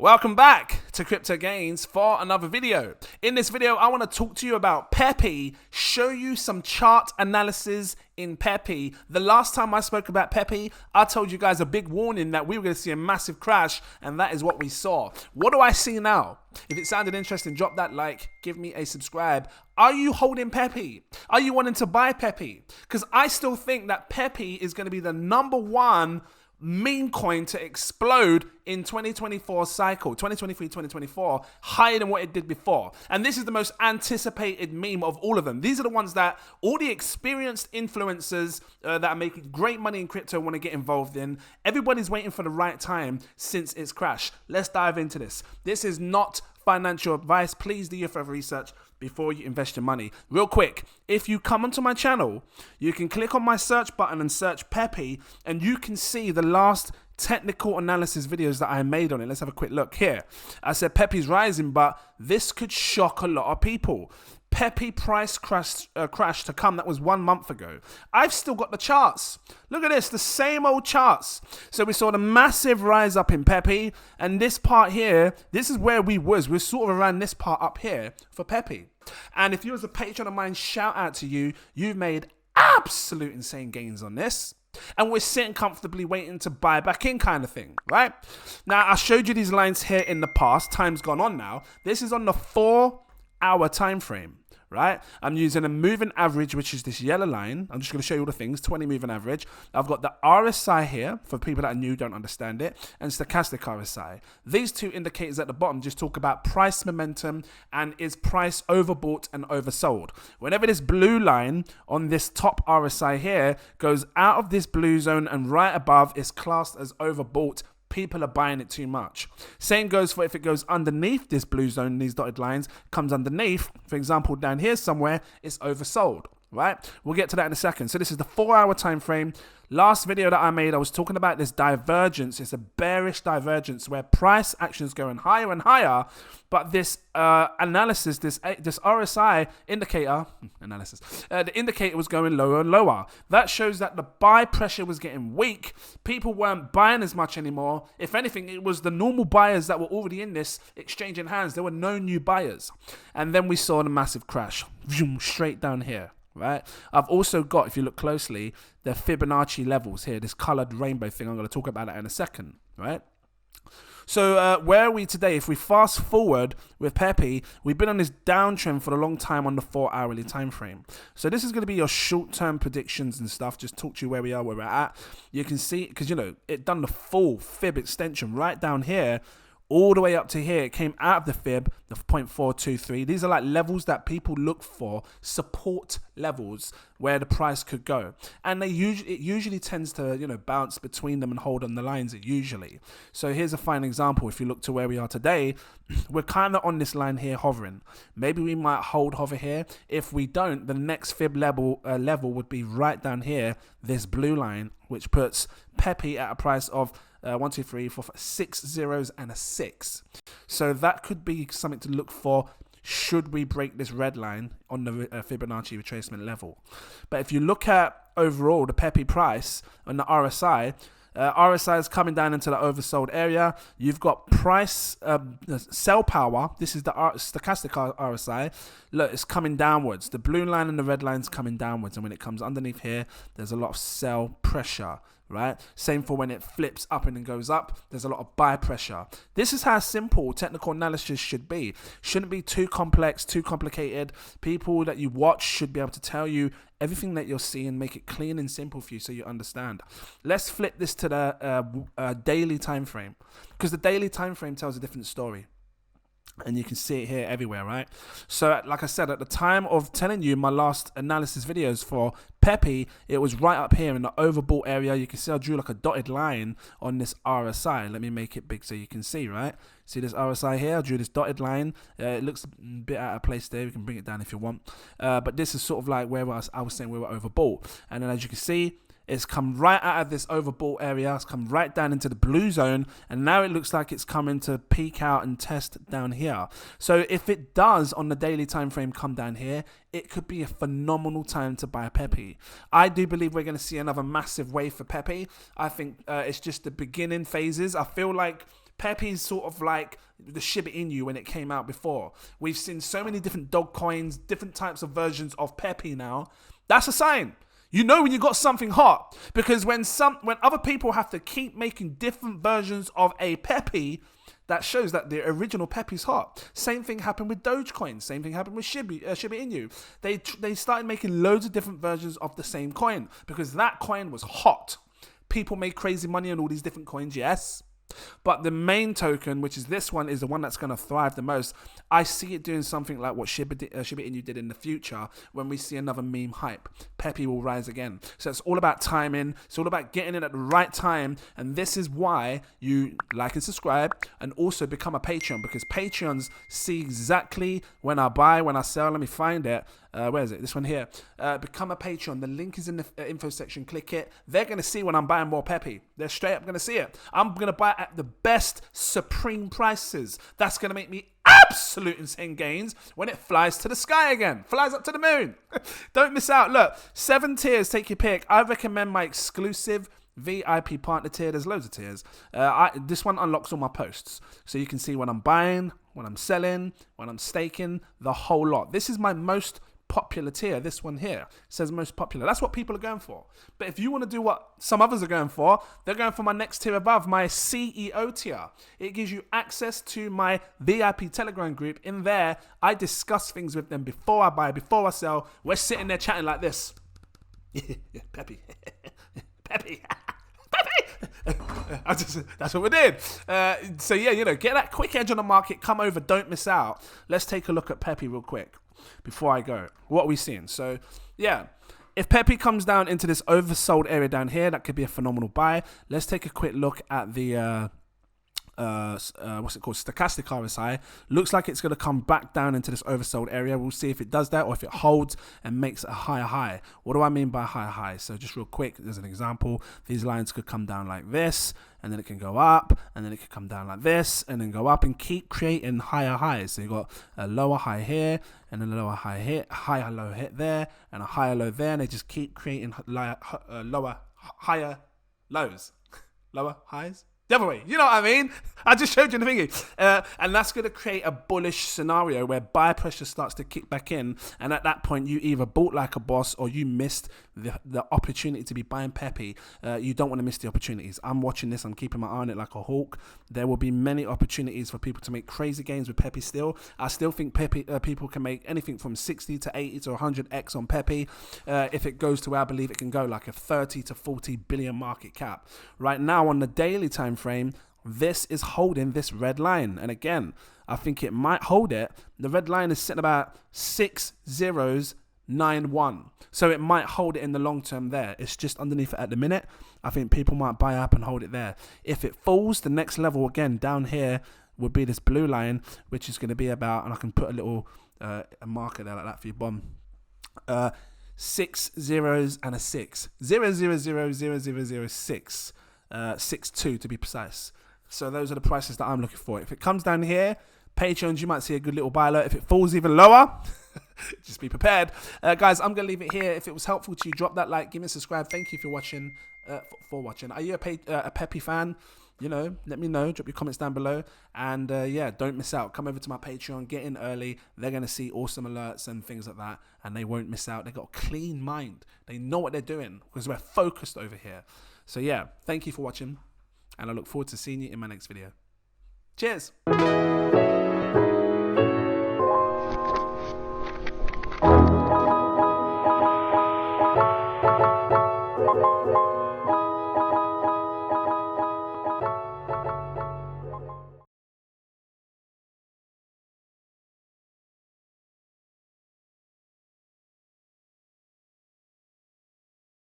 Welcome back to cryptogains for another video. In this video, I want to talk to you about PEPE, show you some chart analysis in PEPE. The last time I spoke about PEPE, I told you guys a big warning that we were going to see a massive crash, and that is what we saw. What do I see now? If it sounded interesting, drop that like, give me a subscribe. Are you holding PEPE? Are you wanting to buy PEPE? Because I still think that PEPE is going to be the #1 meme coin to explode in 2024 cycle, 2023-2024, higher than what it did before. And this is the most anticipated meme of all of them. These are the ones that all the experienced influencers that are making great money in crypto want to get involved in. Everybody's waiting for the right time since its crash. Let's dive into this. This is not financial advice. Please do your further research before you invest your money. Real quick, if you come onto my channel, you can click on my search button and search PEPE, and you can see the last technical analysis videos that I made on it. Let's have a quick look here. I said PEPE's rising, but this could shock a lot of people. PEPE price crash to come. That was 1 month ago. I've still got the charts. Look at this, the same old charts. So we saw the massive rise up in PEPE, and this part here, this is where we was. We're sort of around this part up here for PEPE. And if you was a patron of mine, shout out to you. You've made absolute insane gains on this. And we're sitting comfortably waiting to buy back in kind of thing, right? Now, I showed you these lines here in the past. Time's gone on now. This is on the 4-hour time frame, right? I'm using a moving average, which is this yellow line. I'm just going to show you all the things, 20 moving average. I've got the RSI here, for people that are new, don't understand it, and stochastic RSI. These two indicators at the bottom just talk about price momentum and is price overbought and oversold. Whenever this blue line on this top RSI here goes out of this blue zone and right above, is classed as overbought. People are buying it too much. Same goes for if it goes underneath this blue zone, these dotted lines, comes underneath, for example, down here somewhere, it's oversold, right? We'll get to that in a second. So this is the 4-hour time frame. Last video that I made, I was talking about this divergence. It's a bearish divergence where price action is going higher and higher, but this analysis, this RSI indicator, the indicator was going lower and lower. That shows that the buy pressure was getting weak. People weren't buying as much anymore. If anything, it was the normal buyers that were already in this exchanging hands. There were no new buyers. And then we saw the massive crash, straight down here. Right. I've also got, if you look closely, the Fibonacci levels here, this colored rainbow thing. I'm going to talk about that in a second. Right. So where are we today? If we fast forward with PEPE, we've been on this downtrend for a long time on the 4-hourly time frame. So this is going to be your short-term predictions and stuff. Just talk to you where we are, where we're at. You can see, because, you know, it done the full fib extension right down here, all the way up to here. It came out of the fib, the 0.423. These are like levels that people look for, support levels where the price could go. And it usually tends to, you know, bounce between them and hold on the lines usually. So here's a fine example. If you look to where we are today, we're kind of on this line here hovering. Maybe we might hover here. If we don't, the next fib level would be right down here, this blue line, which puts PEPE at a price of 1, 2, 3, 4, 5, 6 zeros and a 6. So that could be something to look for should we break this red line on the Fibonacci retracement level. But if you look at overall the PEPE price on the RSI, RSI is coming down into the oversold area. You've got price sell power. This is the stochastic RSI. Look, it's coming downwards. The blue line and the red line is coming downwards, and when it comes underneath here, there's a lot of sell pressure. Right? Same for when it flips up and then goes up. There's a lot of buy pressure. This is how simple technical analysis should be. Shouldn't be too complex, too complicated. People that you watch should be able to tell you everything that you're seeing, make it clean and simple for you so you understand. Let's flip this to the daily time frame, because the daily time frame tells a different story. And you can see it here everywhere, right? So like I said, at the time of telling you my last analysis videos for PEPE, it was right up here in the overbought area. You can see I drew like a dotted line on this RSI. Let me make it big so you can see, right? See this RSI here? I drew this dotted line. It looks a bit out of place there. We can bring it down if you want. But this is sort of like where I was saying we were overbought. And then as you can see, it's come right out of this overbought area. It's come right down into the blue zone. And now it looks like it's coming to peak out and test down here. So if it does on the daily time frame come down here, it could be a phenomenal time to buy PEPE. I do believe we're going to see another massive wave for PEPE. I think it's just the beginning phases. I feel like PEPE is sort of like the Shiba Inu when it came out before. We've seen so many different dog coins, different types of versions of PEPE now. That's a sign. You know when you got something hot, because when other people have to keep making different versions of a PEPE, that shows that the original PEPE is hot. Same thing happened with Dogecoin. Same thing happened with Shiba Inu. They started making loads of different versions of the same coin because that coin was hot. People made crazy money on all these different coins, yes. But the main token, which is this one, is the one that's going to thrive the most. I see it doing something like what Shiba Inu did in the future when we see another meme hype. PEPE will rise again. So it's all about timing. It's all about getting in at the right time. And this is why you like and subscribe and also become a Patreon, because Patreons see exactly when I buy, when I sell. Let me find it. Where is it? This one here. Become a Patreon. The link is in the info section. Click it. They're going to see when I'm buying more PEPE. They're straight up going to see it. I'm going to buy at the best supreme prices. That's going to make me absolute insane gains when it flies to the sky again. Flies up to the moon. Don't miss out. Look, 7 tiers. Take your pick. I recommend my exclusive VIP partner tier. There's loads of tiers. This one unlocks all my posts. So you can see when I'm buying, when I'm selling, when I'm staking, the whole lot. This is my most popular tier. This one here says most popular. That's what people are going for. But if you want to do what some others are going for, they're going for my next tier above, my CEO tier. It gives you access to my VIP Telegram group. In there, I discuss things with them before I buy, before I sell. We're sitting there chatting like this. PEPE. PEPE. That's what we did. So yeah, you know, get that quick edge on the market. Come over, don't miss out. Let's take a look at PEPE real quick before I go. What are we seeing? So yeah, if PEPE comes down into this oversold area down here, that could be a phenomenal buy. Let's take a quick look at the what's it called, stochastic RSI. Looks like it's going to come back down into this oversold area. We'll see if it does that or if it holds and makes a higher high. What do I mean by higher high? So just real quick, there's an example. These lines could come down like this, and then it can go up, and then it could come down like this, and then go up and keep creating higher highs. So you've got a lower high here, and then a lower high here, higher low hit there, and a higher low there, and they just keep creating higher lows. Lower highs? The other way, you know what I mean? I just showed you the thingy. And that's going to create a bullish scenario where buy pressure starts to kick back in. And at that point, you either bought like a boss or you missed the opportunity to be buying PEPE. You don't want to miss the opportunities. I'm watching this. I'm keeping my eye on it like a hawk. There will be many opportunities for people to make crazy gains with PEPE still. I still think PEPE, people can make anything from 60 to 80 to 100x on PEPE. If it goes to where I believe it can go, like a 30 to 40 billion market cap. Right now on the daily time frame, this is holding this red line, and again, I think it might hold it. The red line is sitting about 6091, so it might hold it in the long term there. It's just underneath it at the minute. I think people might buy up and hold it there. If it falls, the next level again down here would be this blue line, which is going to be about, and I can put a little a marker there like that for your bomb. 6 zeros and a 6. 0000006. 62 to be precise. So those are the prices that I'm looking for. If it comes down here, Patreons, you might see a good little buy alert. If it falls even lower, just be prepared. Guys, I'm gonna leave it here. If it was helpful to you, drop that like, give me a subscribe. Thank you for watching. Are you a PEPE fan? You know, let me know. Drop your comments down below. And yeah, don't miss out. Come over to my Patreon. Get in early. They're going to see awesome alerts and things like that. And they won't miss out. They've got a clean mind. They know what they're doing because we're focused over here. So yeah, thank you for watching. And I look forward to seeing you in my next video. Cheers.